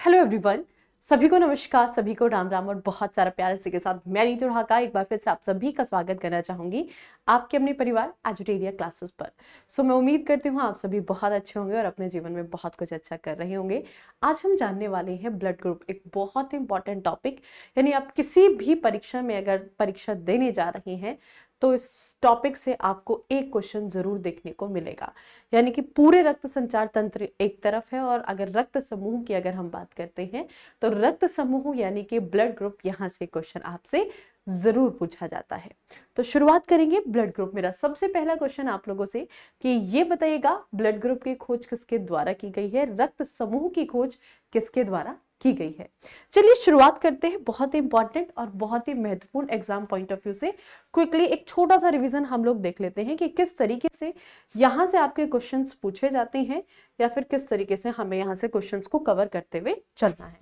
Hello everyone, सभी को नमस्कार, सभी को राम राम और बहुत सारा प्यार इसी के साथ मैं नीतू ढाका एक बार फिर से आप सभी का स्वागत करना चाहूंगी आपके अपने परिवार एजुटेरिया क्लासेस पर। मैं उम्मीद करती हूँ आप सभी बहुत अच्छे होंगे और अपने जीवन में बहुत कुछ अच्छा कर रहे होंगे। आज हम जानने वाले हैं ब्लड ग्रुप, एक बहुत इंपॉर्टेंट टॉपिक। यानी आप किसी भी परीक्षा में अगर परीक्षा देने जा रहे हैं तो इस टॉपिक से आपको एक क्वेश्चन जरूर देखने को मिलेगा। यानी कि पूरे रक्त संचार तंत्र एक तरफ है और अगर रक्त समूह की अगर हम बात करते हैं तो रक्त समूह यानी कि ब्लड ग्रुप, यहाँ से क्वेश्चन आपसे जरूर पूछा जाता है। तो शुरुआत करेंगे ब्लड ग्रुप। मेरा सबसे पहला क्वेश्चन आप लोगों से कि ये बताइएगा ब्लड ग्रुप की खोज किसके द्वारा की गई है, रक्त समूह की खोज किसके द्वारा की गई है। चलिए शुरुआत करते हैं। बहुत ही इंपॉर्टेंट और बहुत ही महत्वपूर्ण एग्जाम पॉइंट ऑफ व्यू से क्विकली एक छोटा सा रिवीजन हम लोग देख लेते हैं कि किस तरीके से यहां से आपके क्वेश्चंस पूछे जाते हैं या फिर किस तरीके से हमें यहां से क्वेश्चंस को कवर करते हुए चलना है।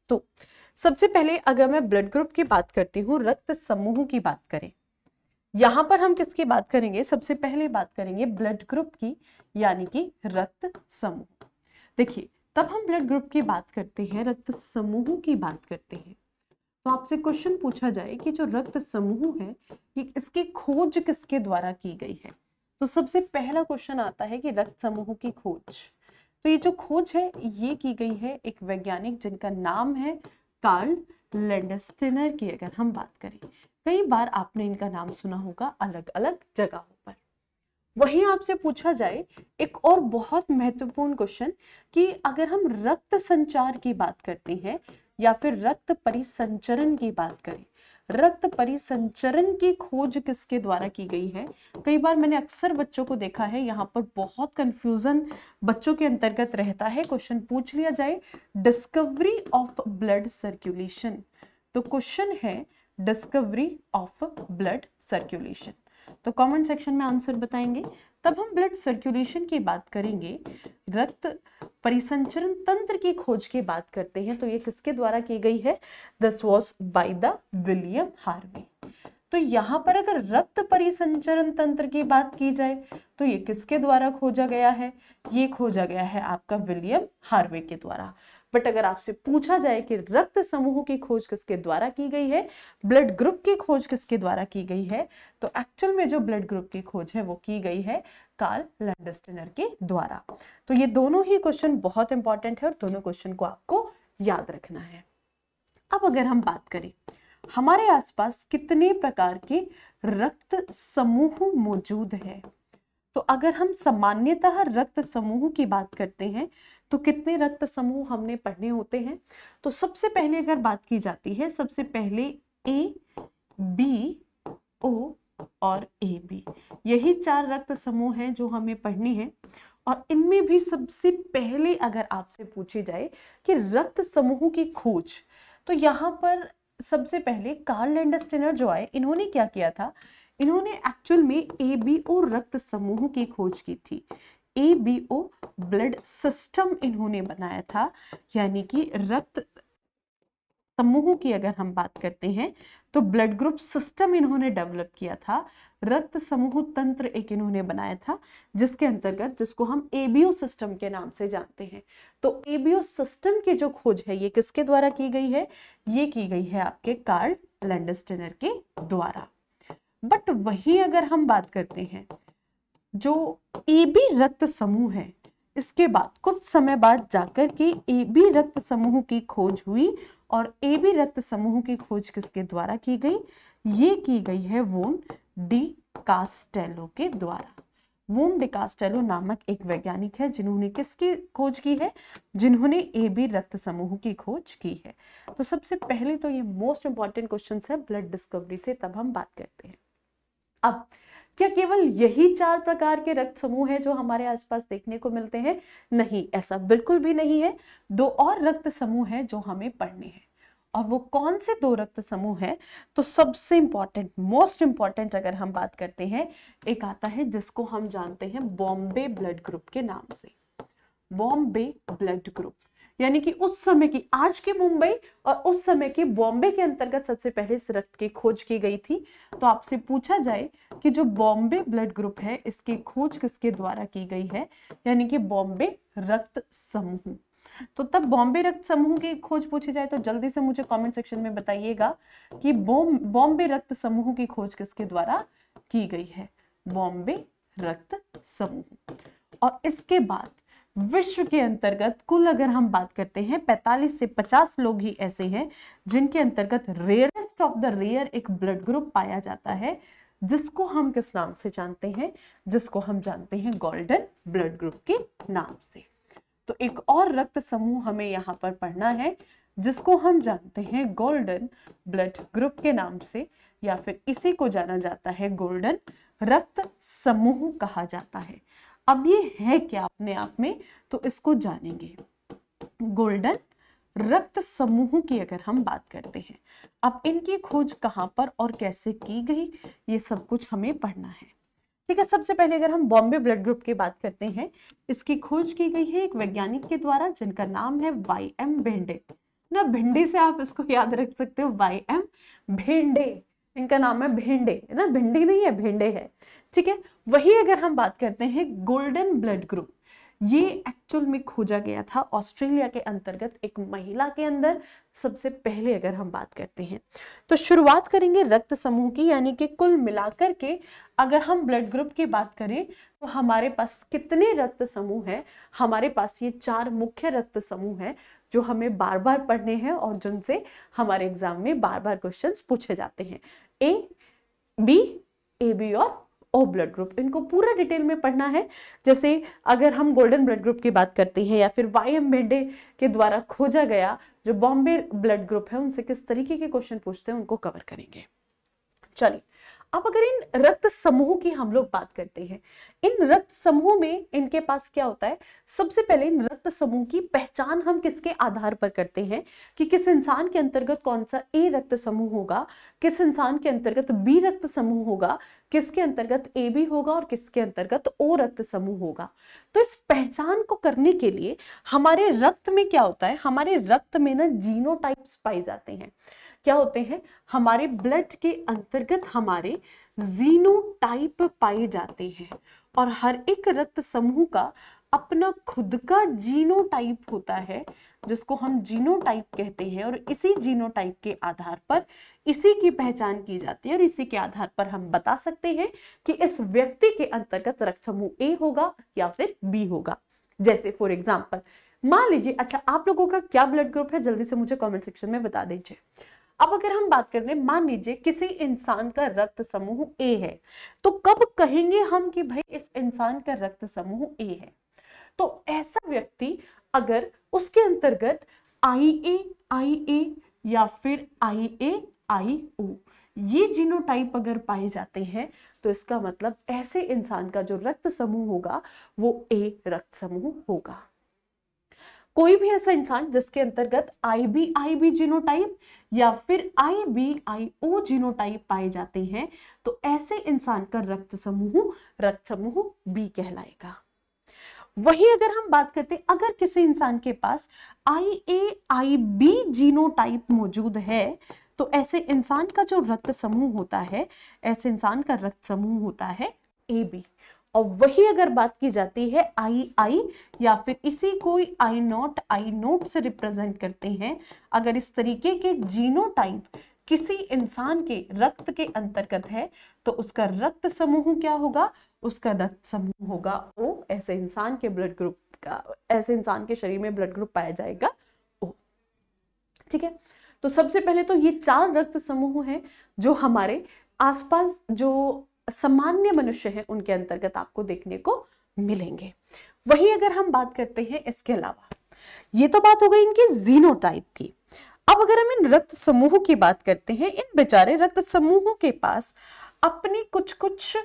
तो सबसे पहले अगर मैं ब्लड ग्रुप की बात करती हूँ, रक्त समूह की बात करें, यहां पर हम किसकी बात करेंगे? सबसे पहले बात करेंगे ब्लड ग्रुप की, यानी कि रक्त समूह। देखिए, तब हम ब्लड ग्रुप की बात करते हैं, रक्त समूह की बात करते हैं, तो आपसे क्वेश्चन पूछा जाए कि जो रक्त समूह है ये इसकी खोज किसके द्वारा की गई है, तो सबसे पहला क्वेश्चन आता है कि रक्त समूह की खोज। तो ये जो खोज है ये की गई है एक वैज्ञानिक जिनका नाम है कार्ल लैंडस्टेनर की। अगर हम बात करें, कई बार आपने इनका नाम सुना होगा अलग अलग जगहों पर। वहीं आपसे पूछा जाए एक और बहुत महत्वपूर्ण क्वेश्चन कि अगर हम रक्त संचार की बात करते हैं या फिर रक्त परिसंचरण की बात करें, रक्त परिसंचरण की खोज किसके द्वारा की गई है। कई बार मैंने अक्सर बच्चों को देखा है, यहाँ पर बहुत कंफ्यूजन बच्चों के अंतर्गत रहता है। क्वेश्चन पूछ लिया जाए डिस्कवरी ऑफ ब्लड सर्कुलेशन, तो क्वेश्चन है डिस्कवरी ऑफ ब्लड सर्कुलेशन, तो कमेंट सेक्शन में आंसर बताएंगे। तब हम ब्लड सर्कुलेशन की बात करेंगे, रक्त परिसंचरण तंत्र की खोज की बात करते हैं, तो ये किसके द्वारा की गई है? This was by the William Harvey. तो यहाँ पर अगर रक्त परिसंचरण तंत्र की बात की जाए तो ये किसके द्वारा खोजा गया है? ये खोजा गया है आपका विलियम हार्वे के द्वारा। बट अगर आपसे पूछा जाए कि रक्त समूह की खोज किसके द्वारा की गई है, ब्लड ग्रुप की खोज किसके द्वारा की गई है, तो एक्चुअल में जो ब्लड ग्रुप की खोज है वो की गई है कार्ल लैंडस्टेनर के द्वारा। तो ये दोनों ही क्वेश्चन बहुत इंपॉर्टेंट है और दोनों क्वेश्चन को आपको याद रखना है। अब अगर हम बात करें हमारे आसपास कितने प्रकार के रक्त समूह मौजूद है, तो अगर हम सामान्यतः रक्त समूह की बात करते हैं तो कितने रक्त समूह हमने पढ़ने होते हैं? तो सबसे पहले अगर बात की जाती है, सबसे पहले ए, बी, ओ और ए बी, यही 4 रक्त समूह हैं जो हमें पढ़ने हैं। और इनमें भी सबसे पहले अगर आपसे पूछी जाए कि रक्त समूह की खोज, तो यहाँ पर सबसे पहले कार्ल लैंडस्टेनर जो आए, इन्होंने क्या किया था? इन्होंने एक्चुअल में एबीओ रक्त समूह की खोज की थी। एबीओ ब्लड सिस्टम इन्होंने बनाया था, यानी कि रक्त समूह की अगर हम बात करते हैं तो ब्लड ग्रुप सिस्टम इन्होंने डेवलप किया था। रक्त समूह तंत्र एक इन्होंने बनाया था जिसके अंतर्गत, जिसको हम एबीओ सिस्टम के नाम से जानते हैं। तो एबीओ सिस्टम की जो खोज है ये किसके द्वारा की गई है? ये की गई है आपके कार्ल लैंडस्टेनर के द्वारा। बट वही अगर हम बात करते हैं जो एबी रक्त समूह है, इसके बाद कुछ समय बाद जाकर के एबी रक्त समूह की खोज हुई और एबी रक्त समूह की खोज किसके द्वारा की गई? ये की गई है वोन डी कास्टेलो के द्वारा। वोन डी कास्टेलो नामक एक वैज्ञानिक है जिन्होंने किसकी खोज की है? जिन्होंने एबी रक्त समूह की खोज की है। तो सबसे पहले तो ये मोस्ट इंपॉर्टेंट क्वेश्चन है ब्लड डिस्कवरी से, तब हम बात करते हैं। अब क्या केवल यही 4 प्रकार के रक्त समूह हैं जो हमारे आसपास देखने को मिलते हैं? नहीं, ऐसा बिल्कुल भी नहीं है। 2 और रक्त समूह हैं जो हमें पढ़ने हैं। और वो कौन से 2 रक्त समूह हैं? तो सबसे इंपॉर्टेंट, मोस्ट इंपॉर्टेंट अगर हम बात करते हैं, एक आता है जिसको हम जानते हैं बॉम्बे ब्लड ग्रुप के नाम से। बॉम्बे ब्लड ग्रुप, यानी कि उस समय की, आज के मुंबई और उस समय के बॉम्बे के अंतर्गत सबसे पहले इस रक्त की खोज की गई थी। तो आपसे पूछा जाए कि जो बॉम्बे ब्लड ग्रुप है इसकी खोज किसके द्वारा की गई है, यानी कि बॉम्बे रक्त समूह। तो तब बॉम्बे रक्त समूह की खोज पूछी जाए तो जल्दी से मुझे कमेंट सेक्शन में बताइएगा कि बॉम्बे रक्त समूह की खोज किसके द्वारा की गई है, बॉम्बे रक्त समूह। और इसके बाद विश्व के अंतर्गत कुल अगर हम बात करते हैं 45 से 50 लोग ही ऐसे हैं जिनके अंतर्गत रेयरेस्ट ऑफ द रेयर एक ब्लड ग्रुप पाया जाता है, जिसको हम किस नाम से जानते हैं, जिसको हम जानते हैं गोल्डन ब्लड ग्रुप के नाम से। तो एक और रक्त समूह हमें यहाँ पर पढ़ना है जिसको हम जानते हैं गोल्डन ब्लड ग्रुप के नाम से, या फिर इसी को जाना जाता है गोल्डन रक्त समूह कहा जाता है। अब ये है क्या अपने आप में, तो इसको जानेंगे। गोल्डन रक्त समूह की अगर हम बात करते हैं, अब इनकी खोज कहाँ पर और कैसे की गई, ये सब कुछ हमें पढ़ना है। ठीक है, सबसे पहले अगर हम बॉम्बे ब्लड ग्रुप की बात करते हैं, इसकी खोज की गई है एक वैज्ञानिक के द्वारा जिनका नाम है वाई.एम. भेंडे ना, भिंडी से आप इसको याद रख सकते हो, वाई.एम. भेंडे, इनका नाम है भेंडे, है ना, भिंडी नहीं है, भेंडे है। ठीक है, वही अगर हम बात करते हैं गोल्डन ब्लड ग्रुप, ये एक्चुअल में खोजा गया था ऑस्ट्रेलिया के अंतर्गत एक महिला के अंदर सबसे पहले अगर हम बात करते हैं। तो शुरुआत करेंगे रक्त समूह की, यानी कि कुल मिलाकर के अगर हम ब्लड ग्रुप की बात करें तो हमारे पास कितने रक्त समूह हैं, हमारे पास ये 4 मुख्य रक्त समूह हैं जो हमें बार बार पढ़ने हैं और जिनसे हमारे एग्जाम में बार बार क्वेश्चंस पूछे जाते हैं। ए बी और ओ ब्लड ग्रुप, इनको पूरा डिटेल में पढ़ना है। जैसे अगर हम गोल्डन ब्लड ग्रुप की बात करते हैं या फिर वाई.एम. भेंडे के द्वारा खोजा गया जो बॉम्बे ब्लड ग्रुप है, उनसे किस तरीके के क्वेश्चन पूछते हैं उनको कवर करेंगे। चलिए, अब अगर इन रक्त समूह की हम लोग बात करते हैं, इन रक्त समूह में इनके पास क्या होता है, सबसे पहले इन रक्त समूह की पहचान हम किसके आधार पर करते हैं कि किस इंसान के अंतर्गत कौन सा ए रक्त समूह होगा, किस इंसान के अंतर्गत बी रक्त समूह होगा, किसके अंतर्गत ए बी होगा और किसके अंतर्गत ओ रक्त समूह होगा। तो इस पहचान को करने के लिए हमारे रक्त में क्या होता है, हमारे रक्त में ना जीनोटाइप्स पाए जाते हैं। क्या होते हैं, हमारे ब्लड के अंतर्गत हमारे जीनोटाइप पाए जाते हैं और हर एक रक्त समूह का अपना खुद का जीनोटाइप होता है जिसको हम जीनोटाइप कहते हैं। और इसी जीनोटाइप के आधार पर इसी की पहचान की जाती है और इसी के आधार पर हम बता सकते हैं कि इस व्यक्ति के अंतर्गत रक्त समूह ए होगा या फिर बी होगा। जैसे फॉर एग्जाम्पल मान लीजिए, अच्छा आप लोगों का क्या ब्लड ग्रुप है जल्दी से मुझे कमेंट सेक्शन में बता दीजिए। अब अगर हम बात करें, मान लीजिए किसी इंसान का रक्त समूह ए है, तो कब कहेंगे हम कि भाई इस इंसान का रक्त समूह ए है, तो ऐसा व्यक्ति अगर उसके अंतर्गत IA या फिर IA ये जीनोटाइप अगर पाए जाते हैं तो इसका मतलब ऐसे इंसान का जो रक्त समूह होगा वो ए रक्त समूह होगा। कोई भी ऐसा इंसान जिसके अंतर्गत IB जीनोटाइप या फिर IBIO जीनोटाइप पाए जाते हैं तो ऐसे इंसान का रक्त समूह बी कहलाएगा। वही अगर हम बात करते, अगर किसी इंसान के पास IAIB जीनोटाइप मौजूद है तो ऐसे इंसान का जो रक्त समूह होता है, ऐसे इंसान का रक्त समूह होता है AB। और वही अगर बात की जाती है II या फिर इसी को I0 से रिप्रेजेंट करते हैं, अगर इस तरीके के जीनोटाइप किसी इंसान के रक्त के अंतर्गत है तो उसका रक्त समूह क्या होगा, उसका रक्त समूह होगा O। ऐसे इंसान के ब्लड ग्रुप का, ऐसे इंसान के शरीर में ब्लड ग्रुप पाया जाएगा O। ठीक है, तो सबसे पहले तो ये 4 रक्त समूह हैं जो हमारे आसपास जो सामान्य मनुष्य हैं उनके अंतर्गत आपको देखने को मिलेंगे। वही अगर हम बात करते हैं इसके अलावा, ये तो बात हो गई इनके जीनोटाइप की। अब अगर हम इन रक्त समूह की बात करते हैं, इन बेचारे रक्त समूहों के पास अपने कुछ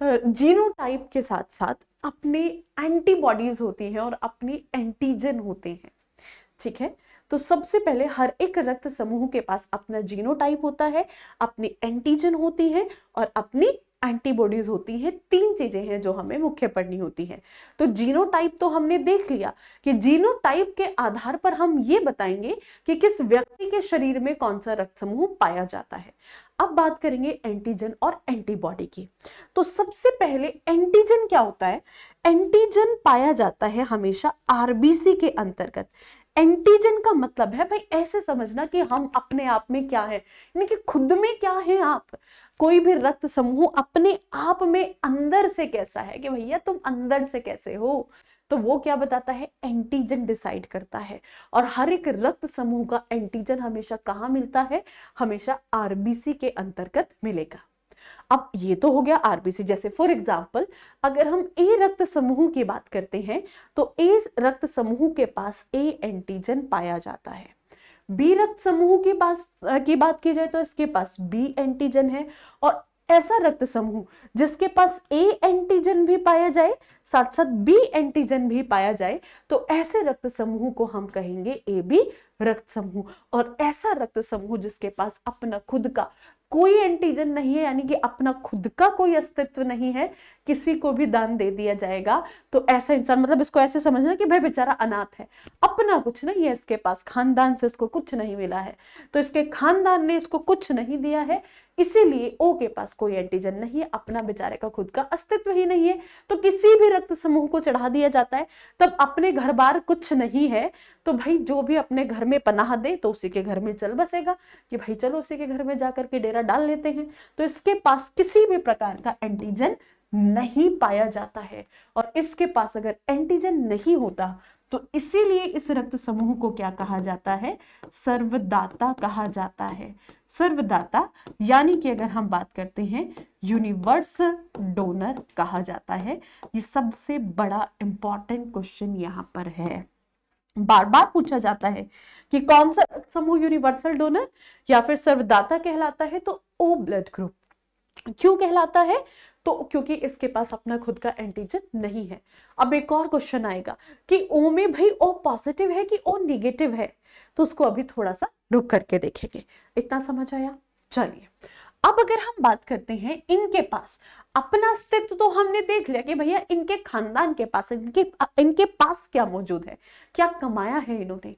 जीनोटाइप के साथ साथ अपने एंटीबॉडीज होती हैं और अपने एंटीजन होते हैं। ठीक है, तो सबसे पहले हर एक रक्त समूह के पास अपना जीनोटाइप होता है, अपनी एंटीजन होती है और अपनी एंटीबॉडीज होती हैं। 3 चीजें हैं जो हमें मुख्य पढ़नी होती हैं। तो जीनोटाइप तो हमने देख लिया कि जीनोटाइप के आधार पर हम ये बताएंगे कि किस व्यक्ति के शरीर में कौन सा रक्त समूह पाया जाता है। अब बात करेंगे एंटीजन और एंटीबॉडी की। तो सबसे पहले एंटीजन क्या होता है? एंटीजन पाया जाता है हमेशा आरबीसी के अंतर्गत। एंटीजन का मतलब है भाई ऐसे समझना कि हम अपने आप में क्या है, यानी कि खुद में क्या है आप। कोई भी रक्त समूह अपने आप में अंदर से कैसा है, कि भैया तुम अंदर से कैसे हो, तो वो क्या बताता है? एंटीजन डिसाइड करता है। और हर एक रक्त समूह का एंटीजन हमेशा कहाँ मिलता है? हमेशा आरबीसी के अंतर्गत मिलेगा। अब ये तो हो गया आरबीसी। जैसे फॉर एग्जाम्पल अगर हम ए रक्त समूह की बात करते हैं तो ए रक्त समूह के पास ए एंटीजन पाया जाता है। बी रक्त समूह के पास की बात की जाए तो इसके पास बी एंटीजन है। और ऐसा रक्त समूह जिसके पास ए एंटीजन भी पाया जाए साथ साथ बी एंटीजन भी पाया जाए तो ऐसे रक्त समूह को हम कहेंगे ए बी रक्त समूह। और ऐसा रक्त समूह जिसके पास अपना खुद का कोई एंटीजन नहीं है, यानी कि अपना खुद का कोई अस्तित्व नहीं है, किसी को भी दान दे दिया जाएगा, तो ऐसा इंसान, मतलब इसको ऐसे समझना कि भाई बेचारा अनाथ है, अपना कुछ नहीं है इसके पास, खानदान से इसको कुछ नहीं मिला है, तो इसके खानदान ने इसको कुछ नहीं दिया है, इसीलिए ओ के पास कोई एंटीजन नहीं है, अपना बेचारे का खुद का अस्तित्व ही नहीं है। तो किसी भी रक्त समूह को चढ़ा दिया जाता है, तब अपने घर बार कुछ नहीं है तो भाई जो भी अपने घर में पनाह दे तो उसी के घर में चल बसेगा, कि भाई चलो उसी के घर में जाकर के डेरा डाल लेते हैं। तो इसके पास किसी भी प्रकार का एंटीजन नहीं पाया जाता है। और इसके पास अगर एंटीजन नहीं होता तो इसीलिए इस रक्त समूह को क्या कहा जाता है? सर्वदाता कहा जाता है। सर्वदाता यानी कि अगर हम बात करते हैं यूनिवर्सल डोनर कहा जाता है। ये सबसे बड़ा इंपॉर्टेंट क्वेश्चन यहाँ पर है, बार बार पूछा जाता है कि कौन सा रक्त समूह यूनिवर्सल डोनर या फिर सर्वदाता कहलाता है? तो ओ ब्लड ग्रुप। क्यों कहलाता है? तो क्योंकि इसके पास अपना खुद का एंटीजन नहीं है। अब एक और क्वेश्चन आएगा कि ओ में भाई ओ पॉजिटिव है कि ओ नेगेटिव है, तो उसको अभी थोड़ा सा रुक करके देखेंगे। इतना समझ आया? चलिए अब अगर हम बात करते हैं इनके पास अपना अस्तित्व, तो हमने देख लिया कि भैया इनके खानदान के पास इनके पास क्या मौजूद है, क्या कमाया है इन्होंने।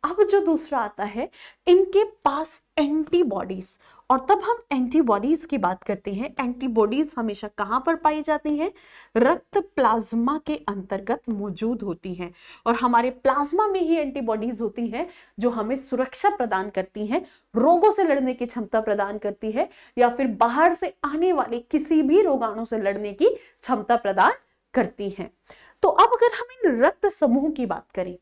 अब जो दूसरा आता है इनके पास एंटीबॉडीज, और तब हम एंटीबॉडीज की बात करते हैं। एंटीबॉडीज हमेशा कहां पर पाई जाती हैं? रक्त प्लाज्मा के अंतर्गत मौजूद होती हैं। और हमारे प्लाज्मा में ही एंटीबॉडीज होती हैं जो हमें सुरक्षा प्रदान करती हैं, रोगों से लड़ने की क्षमता प्रदान करती है, या फिर बाहर से आने वाले किसी भी रोगाणु से लड़ने की क्षमता प्रदान करती हैं। तो अब अगर हम इन रक्त समूह की बात करें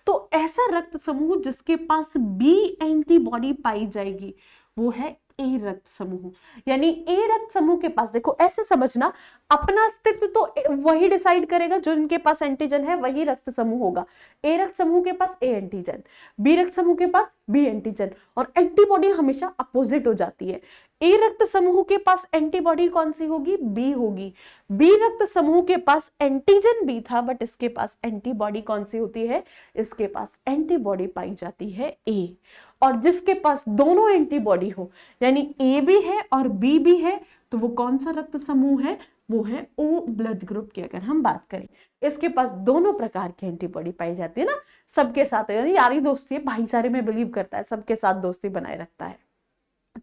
तो ऐसा रक्त समूह जिसके पास बी एंटीबॉडी पाई जाएगी वो है ए रक्त समूह। यानी ए रक्त समूह के पास, देखो ऐसे समझना, अपना अस्तित्व तो वही डिसाइड करेगा, जो इनके पास एंटीजन है वही रक्त समूह होगा। ए रक्त समूह के पास ए एंटीजन, बी रक्त समूह के पास बी एंटीजन, और एंटीबॉडी हमेशा अपोजिट हो जाती है। ए रक्त समूह के पास एंटीबॉडी कौन सी होगी? बी होगी। बी रक्त समूह के पास एंटीजन बी था, बट इसके पास एंटीबॉडी कौन सी होती है? इसके पास एंटीबॉडी पाई जाती है ए। और जिसके पास दोनों एंटीबॉडी हो, यानी ए भी है और बी भी है, तो वो कौन सा रक्त समूह है? वो है ओ ब्लड ग्रुप की अगर हम बात करें। इसके पास दोनों प्रकार की एंटीबॉडी पाई जाती है ना, सबके साथ यारी दोस्ती है, भाईचारे में बिलीव करता है, सबके साथ दोस्ती बनाए रखता है।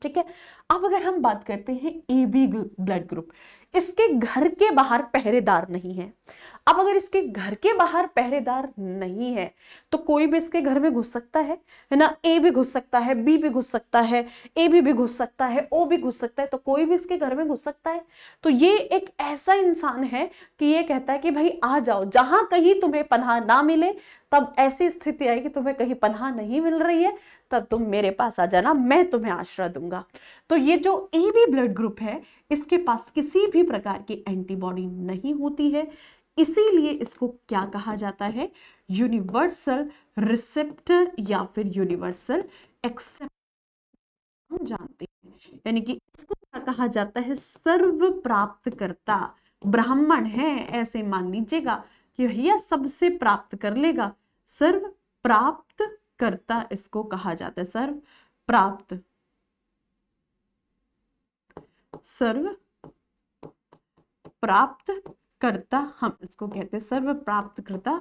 ठीक है, अब अगर हम बात करते हैं ए बी ब्लड ग्रुप, इसके घर के बाहर पहरेदार नहीं है। अब अगर इसके घर के बाहर पहरेदार नहीं है तो कोई भी इसके घर में घुस सकता है ना? ए भी घुस सकता है, बी भी घुस सकता है, ए भी घुस सकता है, ओ भी घुस सकता है, तो कोई भी इसके घर में घुस सकता है। तो ये एक ऐसा इंसान है कि ये कहता है कि भाई आ जाओ, जहां कहीं तुम्हें पनाह ना मिले, तब ऐसी स्थिति आई कि तुम्हें कहीं पनाह नहीं मिल रही है, तब तुम मेरे पास आ जाना, मैं तुम्हें आश्रय दूंगा। तो ये जो ए बी ब्लड ग्रुप है इसके पास किसी भी प्रकार की एंटीबॉडी नहीं होती है, इसीलिए इसको क्या कहा जाता है? यूनिवर्सल रिसेप्टर या फिर यूनिवर्सल एक्सेप्टर हम जानते हैं। यानी कि इसको क्या कहा जाता है? सर्व प्राप्तकर्ता। ब्राह्मण है ऐसे मान लीजिएगा कि भैया सबसे प्राप्त कर लेगा, सर्व प्राप्त करता इसको कहा जाता है। सर्व प्राप्त, सर्व प्राप्त करता हम इसको कहते हैं, सर्व प्राप्त करता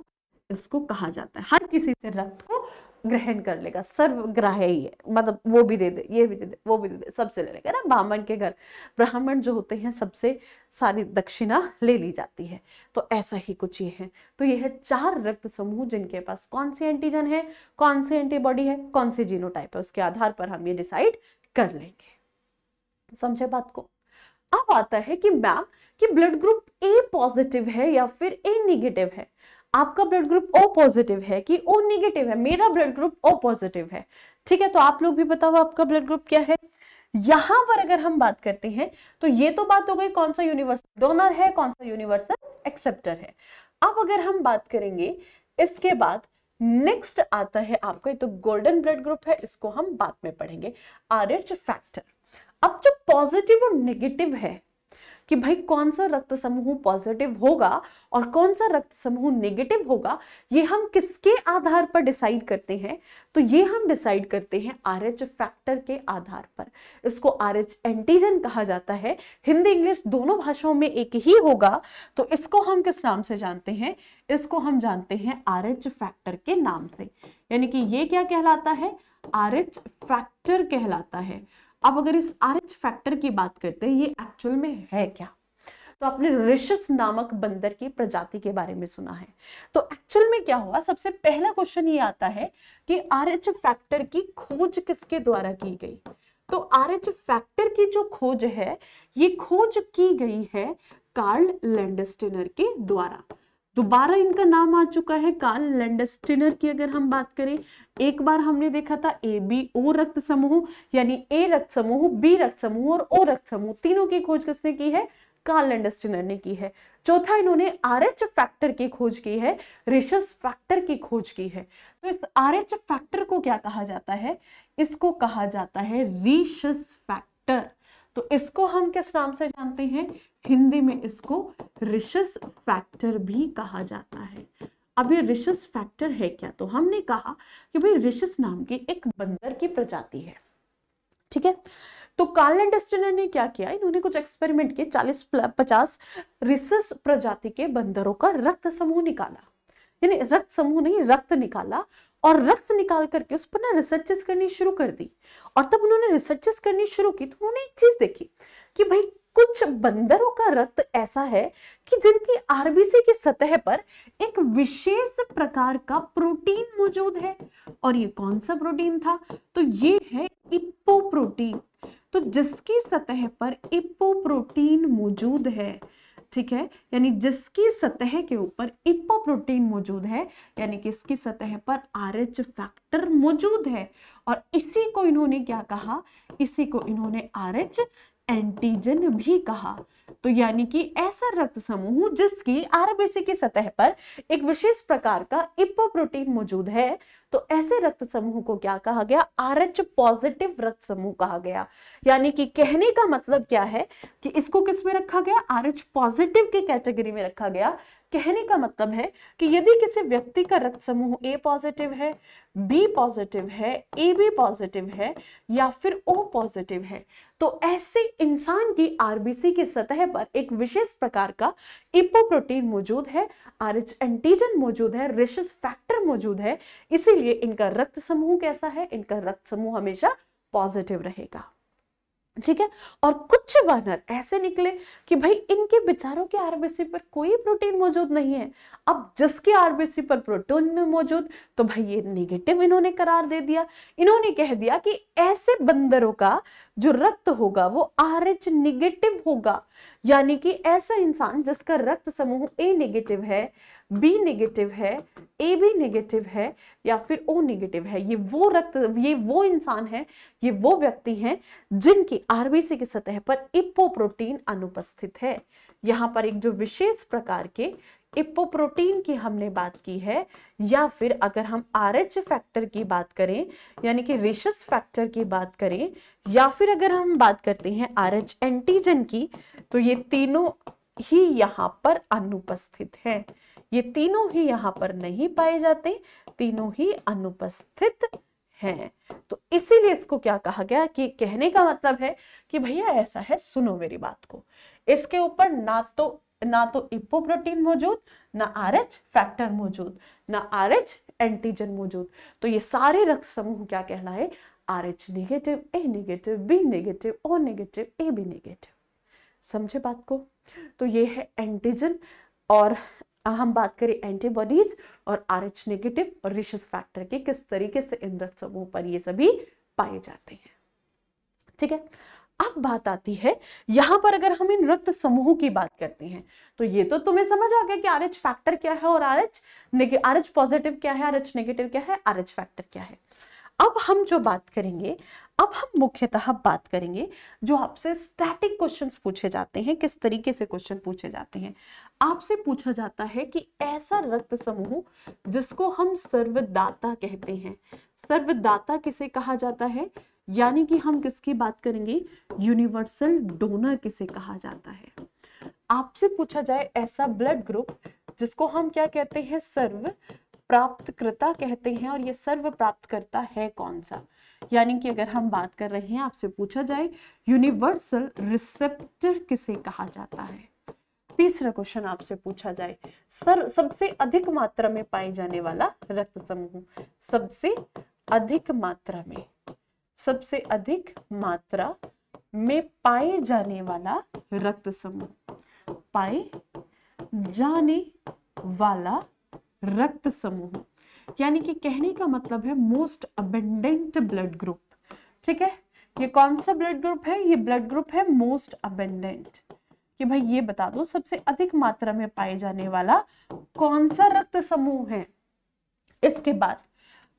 इसको कहा जाता है। हर किसी से रक्त को ग्रहण कर लेगा, सर्वग्राही है, मतलब वो भी दे दे, ये भी दे दे, वो भी दे दे, सबसे ले लेगा ना। ब्राह्मण के घर ब्राह्मण जो होते हैं सबसे सारी दक्षिणा ले ली जाती है। तो ऐसा ही कुछ ये है। तो ये है 4 रक्त समूह जिनके पास कौन से एंटीजन है, कौन से एंटीबॉडी है, कौन से जीनोटाइप है, उसके आधार पर हम ये डिसाइड कर लेंगे। समझे बात को। अब आता है कि मैम कि ब्लड ग्रुप ए पॉजिटिव है या फिर ए नेगेटिव है। आपका ब्लड ग्रुप ओ पॉजिटिव है कि ओ नेगेटिव है, मेरा ब्लड ग्रुप ओ पॉजिटिव है। ठीक है, तो आप लोग भी बताओ आपका ब्लड ग्रुप क्या है। यहां पर अगर हम बात करते हैं तो ये तो बात हो गई कौन सा यूनिवर्सल डोनर है, कौन सा यूनिवर्सल एक्सेप्टर है। अब अगर हम बात करेंगे इसके बाद नेक्स्ट आता है आपका, ये तो गोल्डन ब्लड ग्रुप है, इसको हम बाद में पढ़ेंगे, RH फैक्टर। अब जो पॉजिटिव और नेगेटिव है कि भाई कौन सा रक्त समूह पॉजिटिव होगा और कौन सा रक्त समूह नेगेटिव होगा, ये हम किसके आधार पर डिसाइड करते हैं, तो ये हम डिसाइड करते हैं RH फैक्टर के आधार पर। इसको RH एंटीजन कहा जाता है। हिंदी इंग्लिश दोनों भाषाओं में एक ही होगा। तो इसको हम किस नाम से जानते हैं, इसको हम जानते हैं RH फैक्टर के नाम से। यानी कि ये क्या कहलाता है, RH फैक्टर कहलाता है। अब अगर इस RH फैक्टर की बात करते हैं, ये एक्चुअल में है क्या, तो आपने रिशस नामक बंदर की प्रजाति के बारे में सुना है। तो एक्चुअल में क्या हुआ, सबसे पहला क्वेश्चन ये आता है कि RH फैक्टर की खोज किसके द्वारा की गई। तो RH फैक्टर की जो खोज है, ये खोज की गई है कार्ल लैंडस्टीनर के द्वारा। दोबारा इनका नाम आ चुका है कार्ल लैंडस्टीनर की। अगर हम बात करें, एक बार हमने देखा था ABO रक्त समूह, यानी A रक्त समूह, B रक्त समूह और O रक्त समूह, तीनों की खोज किसने की है, कार्ल लैंडस्टीनर ने की है। चौथा इन्होंने RH फैक्टर की खोज की है, रिशस फैक्टर की खोज की है। तो इस RH फैक्टर को क्या कहा जाता है, इसको कहा जाता है रिशस फैक्टर। तो इसको हम किस नाम से जानते हैं, हिंदी में इसको रिशस फैक्टर भी कहा जाता है। अब ये रिशस फैक्टर है क्या, तो हमने कहा कि भाई रिशस नाम की एक बंदर की प्रजाति है। ठीक है, तो कार्ल लैंडस्टीनर ने क्या किया, इन्होंने कुछ एक्सपेरिमेंट किए, 40-50 रिशस प्रजाति के बंदरों का रक्त समूह निकाला, यानी रक्त समूह नहीं, रक्त निकाला, और रक्त निकाल करके उस पर ना रिसर्चेस करनी शुरू कर दी। और तब उन्होंने रिसर्चेस करनी शुरू की तो उन्होंने एक चीज देखी कि भाई कुछ बंदरों का रक्त ऐसा है कि जिनकी RBC की सतह पर एक विशेष प्रकार का प्रोटीन मौजूद है। और ये कौन सा प्रोटीन था, तो ये है इप्पोप्रोटीन। तो जिसकी सतह पर इप्पोप्रोटीन मौजूद है, ठीक है, यानी जिसकी सतह के ऊपर इप्पोप्रोटीन मौजूद है, यानी कि इसकी सतह पर RH फैक्टर मौजूद है। और इसी को इन्होंने क्या कहा, इसी को इन्होंने RH एंटीजन भी कहा। तो यानी कि ऐसा रक्त समूह जिसकी RBC की सतह पर एक विशेष प्रकार का इप्पोप्रोटीन मौजूद है, तो ऐसे रक्त समूह को क्या कहा गया, RH पॉजिटिव रक्त समूह कहा गया। यानी कि कहने का मतलब क्या है कि इसको किस में रखा गया, RH पॉजिटिव की कैटेगरी में रखा गया। कहने का मतलब है कि यदि किसी व्यक्ति का रक्त समूह A पॉजिटिव है, B पॉजिटिव है, AB पॉजिटिव है या फिर O पॉजिटिव है, तो ऐसे इंसान की RBC की सतह पर एक विशेष प्रकार का इप्पोप्रोटीन मौजूद है, RH एंटीजन मौजूद है, रिशस फैक्टर मौजूद है, इसीलिए इनका रक्त समूह कैसा है, इनका रक्त समूह हमेशा पॉजिटिव रहेगा। ठीक है, और कुछ वानर ऐसे निकले कि भाई इनके बेचारों के RBC पर कोई प्रोटीन मौजूद नहीं है। अब जिसके RBC पर प्रोटीन मौजूद, तो भाई ये नेगेटिव इन्होंने करार दे दिया। इन्होंने कह दिया कि ऐसे बंदरों का जो रक्त होगा वो RH नेगेटिव होगा। यानी कि ऐसा इंसान जिसका रक्त समूह A नेगेटिव है, B नेगेटिव है, AB नेगेटिव है या फिर O नेगेटिव है, ये वो इंसान है, ये वो व्यक्ति हैं जिनकी RBC की सतह पर इप्पोप्रोटीन अनुपस्थित है। यहाँ पर एक जो विशेष प्रकार के इप्पोप्रोटीन की हमने बात की है, या फिर अगर हम RH फैक्टर की बात करें यानी कि रिशस फैक्टर की बात करें, या फिर अगर हम बात करते हैं RH एंटीजन की, तो ये तीनों ही यहाँ पर अनुपस्थित है। ये तीनों ही यहाँ पर नहीं पाए जाते, तीनों ही अनुपस्थित हैं। तो इसीलिए इसको क्या कहा गया, कि कहने का मतलब है कि भैया ऐसा है, सुनो मेरी बात को, इसके ऊपर ना तो ना तो एपोप्रोटीन मौजूद, ना RH फैक्टर मौजूद, ना RH एंटीजन मौजूद। तो ये सारे रक्त समूह क्या कहलाए? RH negative, A negative, B negative, O negative, AB negative. समझे बात को? तो ये है एंटीजन, और हम बात करें एंटीबॉडीज और RH नेगेटिव और रिशस फैक्टर के किस तरीके से इन रक्त समूह पर ये सभी पाए जाते हैं। ठीक है, अब बात आती है यहां पर अगर हम इन रक्त समूहों की बात करते हैं तो ये तो तुम्हें समझ आ गया कि RH फैक्टर क्या है और RH पॉजिटिव क्या है, RH नेगेटिव क्या है, RH फैक्टर क्या है। अब हम जो बात करेंगे, अब हम मुख्यतः बात करेंगे जो आपसे स्टैटिक क्वेश्चंस पूछे जाते हैं, किस तरीके से क्वेश्चन पूछे जाते हैं। आपसे पूछा जाता है कि ऐसा रक्त समूह जिसको हम सर्वदाता कहते हैं, सर्वदाता किसे कहा जाता है, यानी कि हम किसकी बात करेंगे, यूनिवर्सल डोनर किसे कहा जाता है। आपसे पूछा जाए ऐसा ब्लड ग्रुप जिसको हम क्या कहते हैं, सर्व प्राप्तकर्ता कहते हैं, और ये सर्व प्राप्तकर्ता है कौन सा, यानी कि अगर हम बात कर रहे हैं, आपसे पूछा जाए यूनिवर्सल रिसेप्टर किसे कहा जाता है। तीसरा क्वेश्चन आपसे पूछा जाए सबसे अधिक मात्रा में पाए जाने वाला रक्त समूह, सबसे अधिक मात्रा में, सबसे अधिक मात्रा में पाए जाने वाला रक्त समूह, पाए जाने वाला रक्त समूह, यानी कि कहने का मतलब है मोस्ट अबेंडेंट ब्लड ग्रुप। ठीक है, ये कौन सा ब्लड ग्रुप है, ये ब्लड ग्रुप है मोस्ट अबेंडेंट, कि भाई ये बता दो सबसे अधिक मात्रा में पाए जाने वाला कौन सा रक्त समूह है। इसके बाद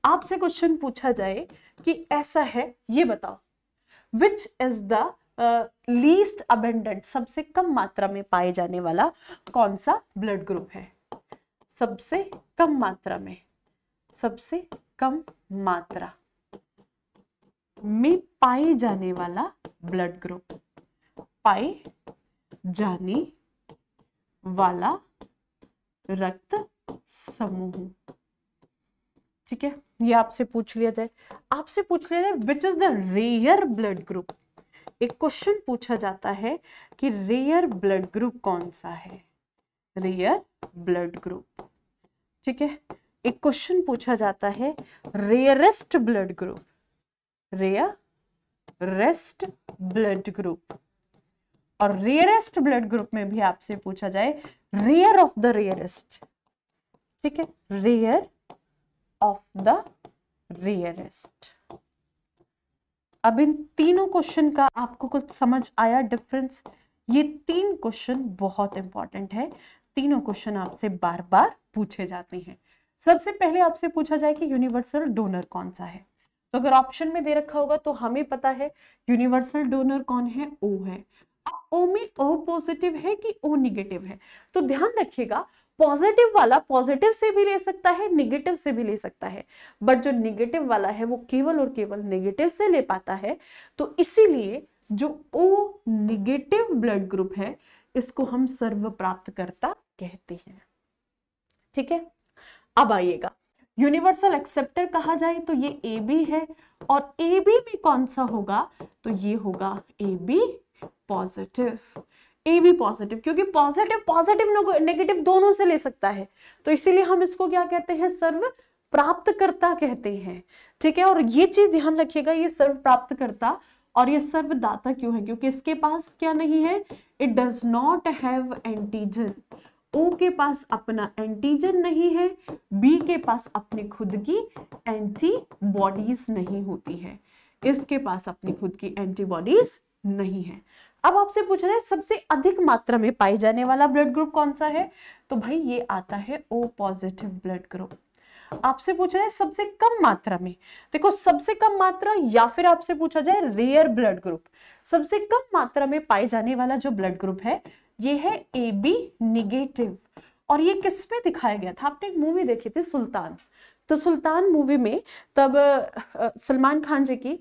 आपसे क्वेश्चन पूछा जाए कि ऐसा है, ये बताओ which is the least abundant, सबसे कम मात्रा में पाए जाने वाला कौन सा ब्लड ग्रुप है, सबसे कम मात्रा में, सबसे कम मात्रा में पाए जाने वाला ब्लड ग्रुप, पाए जाने वाला रक्त समूह। ठीक है, ये आपसे पूछ लिया जाए, आपसे पूछ लिया जाए which is the rare blood group. एक क्वेश्चन पूछा जाता है कि रेयर ब्लड ग्रुप कौन सा है, रेयर ब्लड ग्रुप। ठीक है, एक क्वेश्चन पूछा जाता है rarest blood group, rarest blood group, और रेयरेस्ट ब्लड ग्रुप में भी आपसे पूछा जाए रेयर ऑफ द रेयरेस्ट। ठीक है, रेयर ऑफ द रेयरेस्ट। अब इन तीनों क्वेश्चन का आपको कुछ समझ आया डिफरेंस? ये तीन क्वेश्चन बहुत इंपॉर्टेंट है, तीनों क्वेश्चन आपसे बार बार पूछे जाते हैं। सबसे पहले आपसे पूछा जाए कि यूनिवर्सल डोनर कौन सा है, तो अगर ऑप्शन में दे रखा होगा तो हमें पता है यूनिवर्सल डोनर कौन है, O है। अब O में O पॉजिटिव है कि O निगेटिव है, तो ध्यान रखिएगा पॉजिटिव वाला पॉजिटिव से भी ले सकता है, निगेटिव से भी ले सकता है, बट जो निगेटिव वाला है वो केवल और केवल निगेटिव से ले पाता है। तो इसीलिए जो O निगेटिव ब्लड ग्रुप है इसको हम सर्व प्राप्तकर्ता कहते हैं। ठीक है, अब आइएगा यूनिवर्सल एक्सेप्टर कहा जाए तो ये AB है, और AB में कौन सा होगा, तो ये होगा AB पॉजिटिव। AB पॉजिटिव, क्योंकि पॉजिटिव पॉजिटिव नेगेटिव दोनों से ले सकता है, तो इसीलिए हम इसको क्या कहते हैं, सर्व प्राप्तकर्ता कहते हैं। ठीक है, और ये चीज ध्यान रखिएगा, ये सर्व प्राप्तकर्ता और ये सर्वदाता क्यों है, क्योंकि इसके पास क्या नहीं है, it does not have antigen. O के पास अपना एंटीजन नहीं है, B के पास अपनी खुद की एंटीबॉडीज नहीं होती है, इसके पास अपनी खुद की एंटीबॉडीज नहीं है। अब आपसे पूछ रहे हैं सबसे अधिक मात्रा में पाए जाने वाला ब्लड ग्रुप कौन सा है, तो भाई ये आता है O पॉजिटिव ब्लड ग्रुप। आपसे पूछ रहे हैं सबसे कम मात्रा में, देखो सबसे कम मात्रा या फिर आपसे पूछा जाए रेयर ब्लड ग्रुप, सबसे कम मात्रा में पाए जाने वाला जो ब्लड ग्रुप है ये है AB निगेटिव। और ये किस में दिखाया गया था, आपने एक मूवी देखी थी सुल्तान, तो सुल्तान मूवी में तब सलमान खान जी की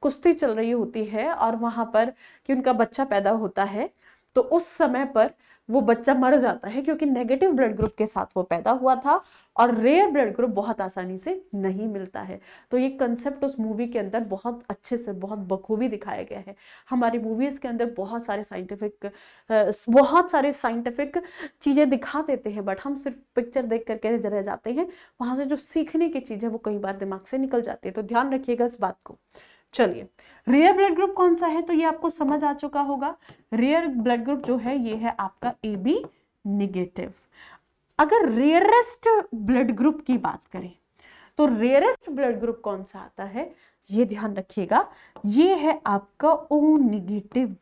कुश्ती चल रही होती है और वहां पर कि उनका बच्चा पैदा होता है, तो उस समय पर वो बच्चा मर जाता है क्योंकि नेगेटिव ब्लड ग्रुप के साथ वो पैदा हुआ था और रेयर ब्लड ग्रुप बहुत आसानी से नहीं मिलता है। तो ये कंसेप्ट उस मूवी के अंदर बहुत अच्छे से, बहुत बखूबी दिखाया गया है। हमारी मूवीज के अंदर बहुत सारे साइंटिफिक चीजें दिखा देते हैं, बट हम सिर्फ पिक्चर देख करके रह जाते हैं, वहां से जो सीखने की चीज है वो कई बार दिमाग से निकल जाती है। तो ध्यान रखिएगा इस बात को। चलिए, रेयर ब्लड ग्रुप कौन सा है, तो ये आपको समझ आ चुका होगा। रेयर ब्लड ग्रुप जो है ये है आपका AB नेगेटिव। अगर रेयरेस्ट ब्लड ग्रुप की बात करें तो रेयरेस्ट ब्लड ग्रुप कौन सा आता है, ये ध्यान रखिएगा, ये है आपका O नेगेटिव।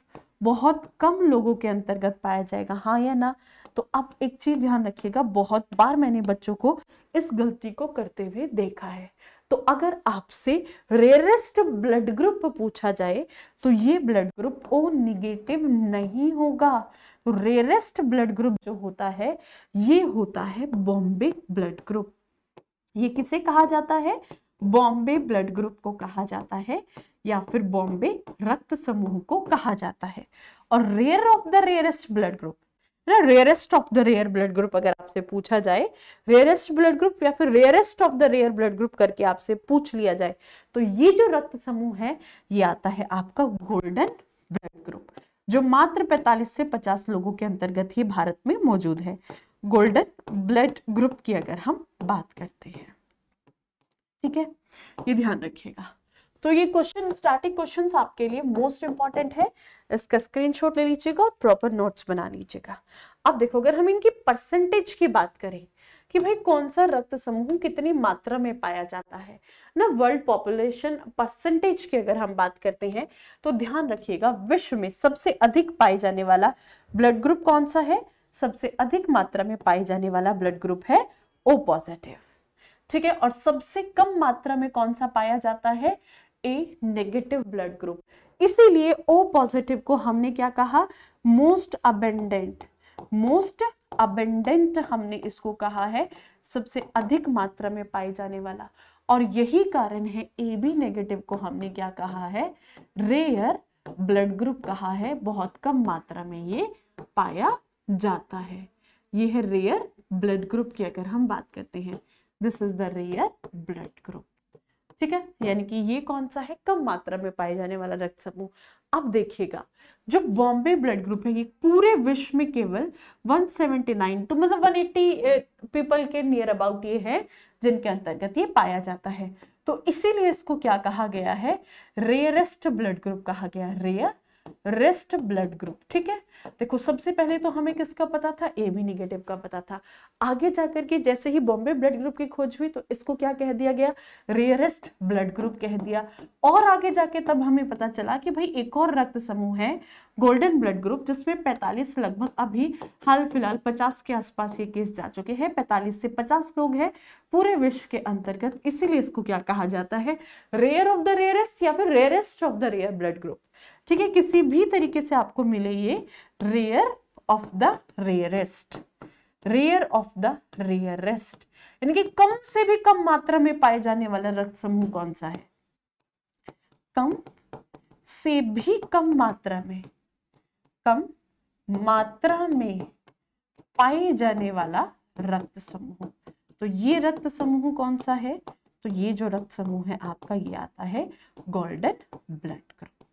बहुत कम लोगों के अंतर्गत पाया जाएगा, हाँ या ना। तो अब एक चीज ध्यान रखिएगा, बहुत बार मैंने बच्चों को इस गलती को करते हुए देखा है। तो अगर आपसे रेयरेस्ट ब्लड ग्रुप पूछा जाए तो ये ब्लड ग्रुप O नेगेटिव नहीं होगा। तो रेयरेस्ट ब्लड ग्रुप जो होता है ये होता है बॉम्बे ब्लड ग्रुप। ये किसे कहा जाता है, बॉम्बे ब्लड ग्रुप को कहा जाता है, या फिर बॉम्बे रक्त समूह को कहा जाता है। और rare of the rarest blood group, rarest of the rare blood group अगर आपसे पूछा जाए, रेयरेस्ट ब्लड ग्रुप या फिर rarest of the rare blood group करके आपसे पूछ लिया जाए, तो ये जो रक्त समूह है ये आता है आपका गोल्डन ब्लड ग्रुप, जो मात्र 45 से 50 लोगों के अंतर्गत ही भारत में मौजूद है। गोल्डन ब्लड ग्रुप की अगर हम बात करते हैं, ठीक है, ये ध्यान रखिएगा। तो ये क्वेश्चन, स्टैटिक क्वेश्चंस आपके लिए मोस्ट इंपॉर्टेंट है, इसका स्क्रीनशॉट ले लीजिएगा और प्रॉपर नोट्स बना लीजिएगा। अब देखो, अगर हम इनकी परसेंटेज की बात करें कि भाई कौन सा रक्त समूह कितनी मात्रा में पाया जाता है ना, वर्ल्ड पॉपुलेशन परसेंटेज की अगर हम बात करते हैं तो ध्यान रखिएगा, विश्व में सबसे अधिक पाए जाने वाला ब्लड ग्रुप कौन सा है, सबसे अधिक मात्रा में पाए जाने वाला ब्लड ग्रुप है O पॉजिटिव, ठीक है। और सबसे कम मात्रा में कौन सा पाया जाता है, A नेगेटिव ब्लड ग्रुप। इसीलिए O पॉजिटिव को हमने क्या कहा, मोस्ट अबेंडेंट हमने इसको कहा है, सबसे अधिक मात्रा में पाए जाने वाला। और यही कारण है AB नेगेटिव को हमने क्या कहा है, रेयर ब्लड ग्रुप कहा है, बहुत कम मात्रा में ये पाया जाता है। ये है रेयर ब्लड ग्रुप की अगर हम बात करते हैं, this is the rare blood group, ठीक है। यानी कि ये कौन सा है, कम मात्रा में पाए जाने वाला रक्त समूह। अब देखिएगा, जो बॉम्बे ब्लड ग्रुप है ये पूरे विश्व में केवल 179 तो मतलब 180 पीपल के नियर अबाउट ये है जिनके अंतर्गत ये पाया जाता है। तो इसीलिए इसको क्या कहा गया है, रेयरेस्ट ब्लड ग्रुप कहा गया, रेयरेस्ट ब्लड ग्रुप, ठीक है। देखो, सबसे पहले तो हमें किसका पता था, AB नेगेटिव का पता था। आगे जाकर के जैसे ही बॉम्बे ब्लड ग्रुप की खोज हुई तो इसको क्या कह दिया गया, रेयरेस्ट ब्लड ग्रुप कह दिया। और आगे जाके तब हमें पता चला कि भाई एक और रक्त समूह है गोल्डन ब्लड ग्रुप, जिसमें 45 लगभग अभी हाल फिलहाल 50 के आसपास ये केस जा चुके हैं, 45 से 50 लोग हैं पूरे विश्व के अंतर्गत। इसीलिए इसको क्या कहा जाता है, रेयर ऑफ द रेयरेस्ट या फिर rarest of the rare blood group, ठीक है। किसी भी तरीके से आपको मिले ये rare of the rarest, rare of the rarest, यानी कि कम से भी कम मात्रा में पाए जाने वाला रक्त समूह कौन सा है, कम से भी कम मात्रा में, कम मात्रा में पाए जाने वाला रक्त समूह। तो ये रक्त समूह कौन सा है, तो ये जो रक्त समूह है आपका ये आता है गोल्डन ब्लड ग्रुप,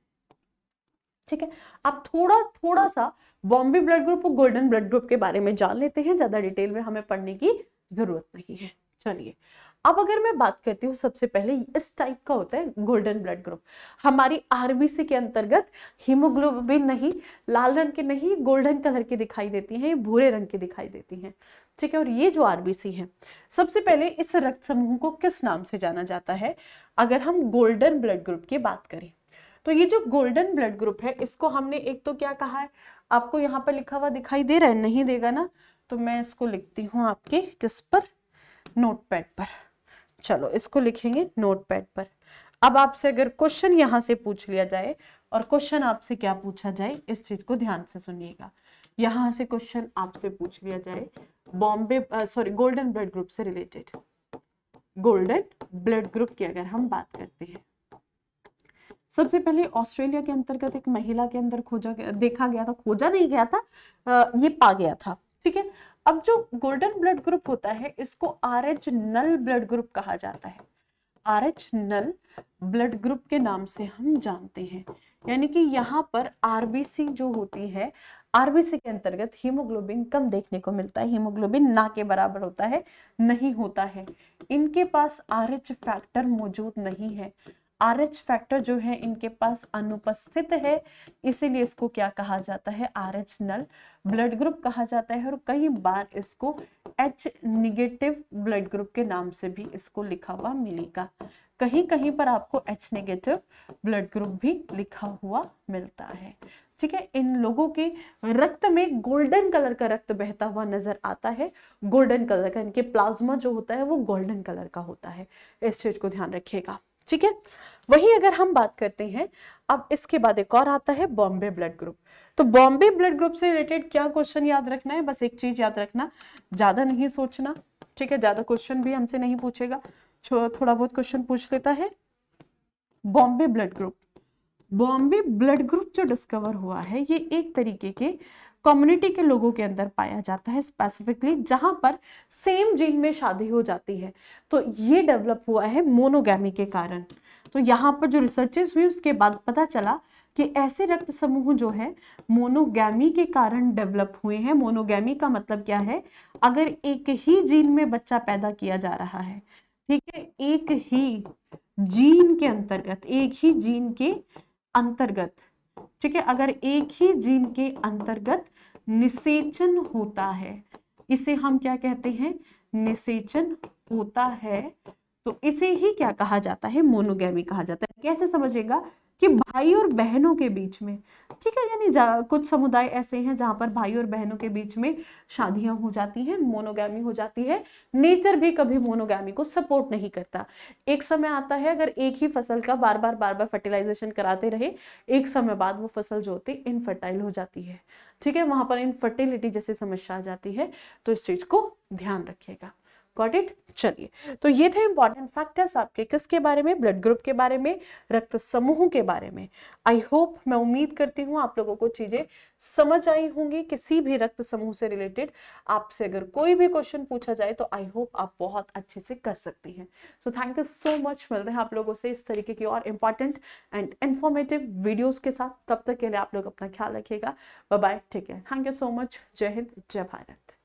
ठीक है। आप थोड़ा सा बॉम्बे ब्लड ग्रुप और गोल्डन ब्लड ग्रुप के बारे में जान लेते हैं, ज्यादा डिटेल में हमें पढ़ने की जरूरत नहीं है। चलिए, अब अगर मैं बात करती हूँ, सबसे पहले इस टाइप का होता है गोल्डन ब्लड ग्रुप। हमारी RBC के अंतर्गत हीमोग्लोबिन नहीं, लाल रंग की नहीं, गोल्डन कलर की दिखाई देती है, भूरे रंग की दिखाई देती है, ठीक है। और ये जो RBC है, सबसे पहले इस रक्त समूह को किस नाम से जाना जाता है, अगर हम गोल्डन ब्लड ग्रुप की बात करें तो ये जो गोल्डन ब्लड ग्रुप है इसको हमने एक तो क्या कहा है, आपको यहाँ पर लिखा हुआ दिखाई दे रहा है, नहीं देगा ना, तो मैं इसको लिखती हूँ आपके किस पर, नोटपैड पर। चलो, इसको लिखेंगे नोटपैड पर। अब आपसे अगर क्वेश्चन यहाँ से पूछ लिया जाए, और क्वेश्चन आपसे क्या पूछा जाए, इस चीज को ध्यान से सुनिएगा। यहाँ से क्वेश्चन आपसे पूछ लिया जाए गोल्डन ब्लड ग्रुप से रिलेटेड, गोल्डन ब्लड ग्रुप की अगर हम बात करते हैं, सबसे पहले ऑस्ट्रेलिया के अंतर्गत एक महिला के अंदर देखा गया था, खोजा नहीं गया था, ये पा गया था। ठीक है, अब जो गोल्डन ब्लड ग्रुप होता है इसको RH नल ब्लड ग्रुप कहा जाता है। RH नल ब्लड ग्रुप के नाम से हम जानते हैं। यानी कि यहाँ पर RBC जो होती है, RBC के अंतर्गत हीमोग्लोबिन कम देखने को मिलता है, हीमोग्लोबिन ना के बराबर होता है, नहीं होता है। इनके पास RH फैक्टर मौजूद नहीं है, RH फैक्टर जो है इनके पास अनुपस्थित है, इसीलिए इसको क्या कहा जाता है, RH नल ब्लड ग्रुप कहा जाता है। और कई बार इसको H निगेटिव ब्लड ग्रुप के नाम से भी इसको लिखा हुआ मिलेगा। कहीं कहीं पर आपको H नेगेटिव ब्लड ग्रुप भी लिखा हुआ मिलता है। ठीक है, इन लोगों के रक्त में गोल्डन कलर का रक्त बहता हुआ नजर आता है, गोल्डन कलर का, इनके प्लाज्मा जो होता है वो गोल्डन कलर का होता है, इस चीज को ध्यान रखिएगा। ठीक है, वही अगर हम बात करते हैं, अब इसके बाद एक और आता है बॉम्बे ब्लड ग्रुप। तो बॉम्बे ब्लड ग्रुप से रिलेटेड क्या क्वेश्चन याद रखना है, बस एक चीज याद रखना, ज्यादा नहीं सोचना। ठीक है, ज्यादा क्वेश्चन भी हमसे नहीं पूछेगा, थोड़ा बहुत क्वेश्चन पूछ लेता है। Bombay blood group, Bombay blood group जो डिस्कवर हुआ है ये एक तरीके के कम्युनिटी के लोगों के अंदर पाया जाता है, स्पेसिफिकली जहां पर सेम जीन में शादी हो जाती है। तो ये डेवलप हुआ है मोनोगैमी के कारण। तो यहाँ पर जो रिसर्चेस हुई उसके बाद पता चला कि ऐसे रक्त समूह जो है मोनोगैमी के कारण डेवलप हुए हैं। मोनोगैमी का मतलब क्या है, अगर एक ही जीन में बच्चा पैदा किया जा रहा है, ठीक है, एक ही जीन के अंतर्गत, एक ही जीन के अंतर्गत, ठीक है, अगर एक ही जीन के अंतर्गत निषेचन होता है, इसे हम क्या कहते हैं, निषेचन होता है, तो इसे ही क्या कहा जाता है, मोनोगैमी कहा जाता है। कैसे समझेगा कि भाई और बहनों के बीच में, ठीक है, यानी कुछ समुदाय ऐसे हैं जहां पर भाई और बहनों के बीच में शादियां हो जाती हैं, मोनोगैमी हो जाती है। नेचर भी कभी मोनोगैमी को सपोर्ट नहीं करता। एक समय आता है अगर एक ही फसल का बार बार फर्टिलाइजेशन कराते रहे, एक समय बाद वो फसल जो होती है इनफर्टाइल हो जाती है। ठीक है, वहां पर इनफर्टिलिटी जैसी समस्या आ जाती है, तो इस चीज को ध्यान रखिएगा। Got it. चलिए, तो ये थे इंपॉर्टेंट फैक्टर्स आपके किसके बारे में, ब्लड ग्रुप के बारे में, रक्त समूह के बारे में। आई होप, मैं उम्मीद करती हूँ आप लोगों को चीजें समझ आई होंगी। किसी भी रक्त समूह से रिलेटेड आपसे अगर कोई भी क्वेश्चन पूछा जाए तो आई होप आप बहुत अच्छे से कर सकती हैं। So thank you so much. मिलते हैं आप लोगों से इस तरीके की और इंपॉर्टेंट एंड इन्फॉर्मेटिव वीडियोज के साथ। तब तक के लिए आप लोग अपना ख्याल रखिएगा। Bye bye, take care, thank you so much. जय हिंद, जय भारत।